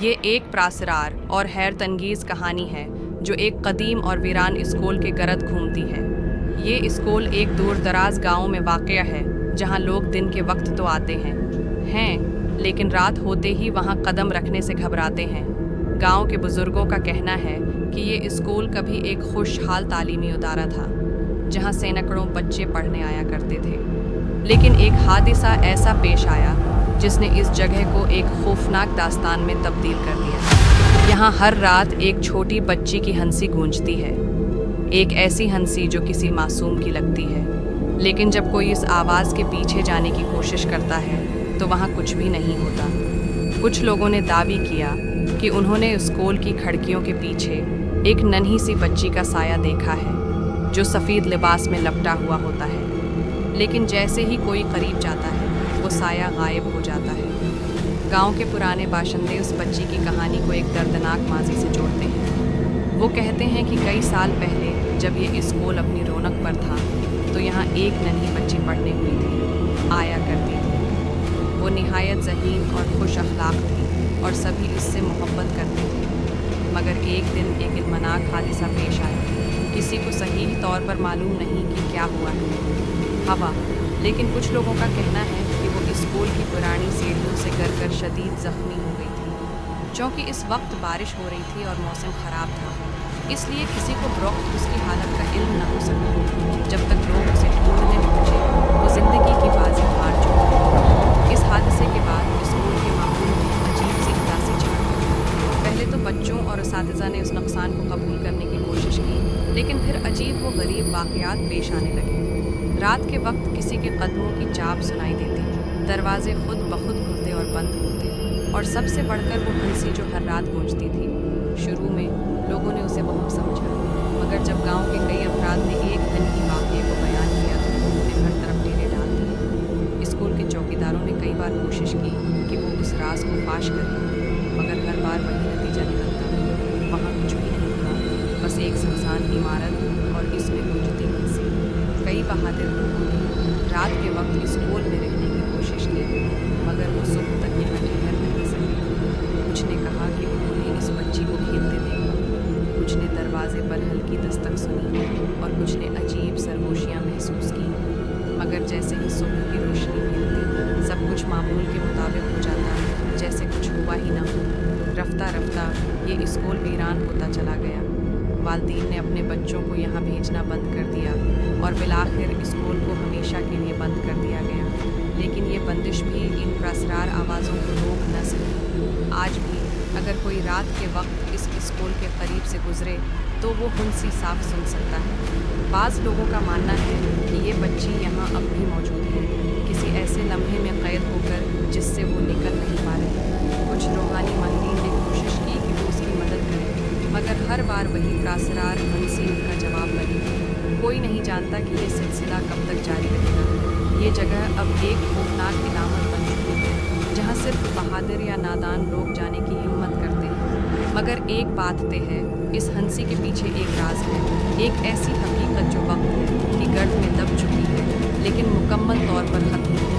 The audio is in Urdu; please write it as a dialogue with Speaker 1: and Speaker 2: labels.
Speaker 1: یہ ایک پراسرار اور حیرت انگیز کہانی ہے جو ایک قدیم اور ویران اسکول کے گرد گھومتی ہے۔ یہ اسکول ایک دور دراز گاؤں میں واقع ہے جہاں لوگ دن کے وقت تو آتے ہیں لیکن رات ہوتے ہی وہاں قدم رکھنے سے گھبراتے ہیں۔ گاؤں کے بزرگوں کا کہنا ہے کہ یہ اسکول کبھی ایک خوشحال تعلیمی ادارہ تھا جہاں سینکڑوں بچے پڑھنے آیا کرتے تھے، لیکن ایک حادثہ ایسا پیش آیا جس نے اس جگہ کو ایک خوفناک داستان میں تبدیل کر دیا۔ یہاں ہر رات ایک چھوٹی بچی کی ہنسی گونجتی ہے، ایک ایسی ہنسی جو کسی معصوم کی لگتی ہے، لیکن جب کوئی اس آواز کے پیچھے جانے کی کوشش کرتا ہے تو وہاں کچھ بھی نہیں ہوتا۔ کچھ لوگوں نے دعوی کیا کہ انہوں نے اسکول کی کھڑکیوں کے پیچھے ایک ننھی سی بچی کا سایہ دیکھا ہے جو سفید لباس میں لپٹا ہوا ہوتا ہے، لیکن جیسے ہی کوئی قریب جاتا ہے وہ سایہ غائب ہو جاتا ہے۔ گاؤں کے پرانے باشندے اس بچی کی کہانی کو ایک دردناک ماضی سے جوڑتے ہیں۔ وہ کہتے ہیں کہ کئی سال پہلے جب یہ اسکول اپنی رونق پر تھا تو یہاں ایک ننھی بچی پڑھنے ہوئی تھی، آیا کرتی تھی۔ وہ نہایت ذہین اور خوش اخلاق تھی اور سبھی اس سے محبت کرتے تھے، مگر ایک دن ایک المناک حادثہ پیش آیا۔ کسی کو صحیح طور پر معلوم نہیں کہ کیا ہوا ہے، لیکن کچھ لوگوں کا کہنا ہے کہ وہ اسکول کی پرانی سیڑھیوں سے گر شدید زخمی ہو گئی تھی۔ چونکہ اس وقت بارش ہو رہی تھی اور موسم خراب تھا، اس لیے کسی کو بروقت اس کی حالت کا علم نہ ہو سکا۔ جب تک لوگ اسے ڈھونڈنے پہنچے وہ زندگی کی بازی ہار چکی تھی۔ اس حادثے کے بعد اسکول کے ماحول میں عجیب سی اداسی چھا گئی۔ پہلے تو بچوں اور اساتذہ نے اس نقصان کو قبول کرنے کی کوشش کی، لیکن پھر عجیب و غریب واقعات پیش آنے لگے۔ رات کے وقت کسی کے قدموں کی چاپ سنائی دیتی، دروازے خود بخود کھلتے اور بند ہوتے، اور سب سے بڑھ کر وہ ہنسی جو ہر رات گونجتی تھی۔ شروع میں لوگوں نے اسے وہم سمجھا، مگر جب گاؤں کے کئی افراد نے ایک دن کی واقعے کو بیان کیا تو لوگوں نے ہر طرف ڈیرے ڈال دیے۔ اسکول کے چوکیداروں نے کئی بار کوشش کی کہ وہ اس راز کو فاش کریں، مگر ہر بار وہی نتیجہ نکلتا، وہاں کچھ بھی نہیں تھا، بس ایک سنسان عمارت اور اس میں گونجتی ہنسی۔ کئی بہادر لوگوں نے رات کے وقت اسکول میں رہنے کی کوشش کی، مگر وہ صبح تک یہاں ٹھہر نہیں سکے۔ کچھ نے کہا کہ انہوں نے اس بچی کو کھیلتے دیکھا، کچھ نے دروازے پر ہلکی دستک سنی اور کچھ نے عجیب سرگوشیاں محسوس کی، مگر جیسے ہی صبح کی روشنی ملتی سب کچھ معمول کے مطابق ہو جاتا، جیسے کچھ ہوا ہی نہ ہو۔ رفتہ رفتہ یہ اسکول ویران ہوتا چلا گیا۔ والدین نے اپنے بچوں کو یہاں بھیجنا بند کر دیا اور بالآخر اسکول کو ہمیشہ کے لیے بند کر دیا گیا، لیکن یہ بندش بھی ان پراسرار آوازوں کو روک نہ سکی۔ آج بھی اگر کوئی رات کے وقت اس اسکول کے قریب سے گزرے تو وہ ہنسی صاف سن سکتا ہے۔ بعض لوگوں کا ماننا ہے کہ یہ بچی یہاں اب بھی موجود ہے، کسی ایسے لمحے میں قید ہو کر جس سے وہ نکل نہیں پا رہی۔ کچھ روحانی ماہرین نے کوشش کی کہ وہ اس کی مدد کریں، مگر ہر بار وہی پراسرار ہنسی ان کا جواب بنی۔ کوئی نہیں جانتا کہ یہ سلسلہ کب تک جاری رہے گا۔ یہ جگہ اب ایک خوفناک علامت بن چکی ہے جہاں صرف بہادر یا نادان لوگ جانے کی ہمت کرتے ہیں، مگر ایک بات طے ہے، اس ہنسی کے پیچھے ایک راز ہے، ایک ایسی حقیقت جو وقت کی گرد میں دب چکی ہے لیکن مکمل طور پر ختم نہیں۔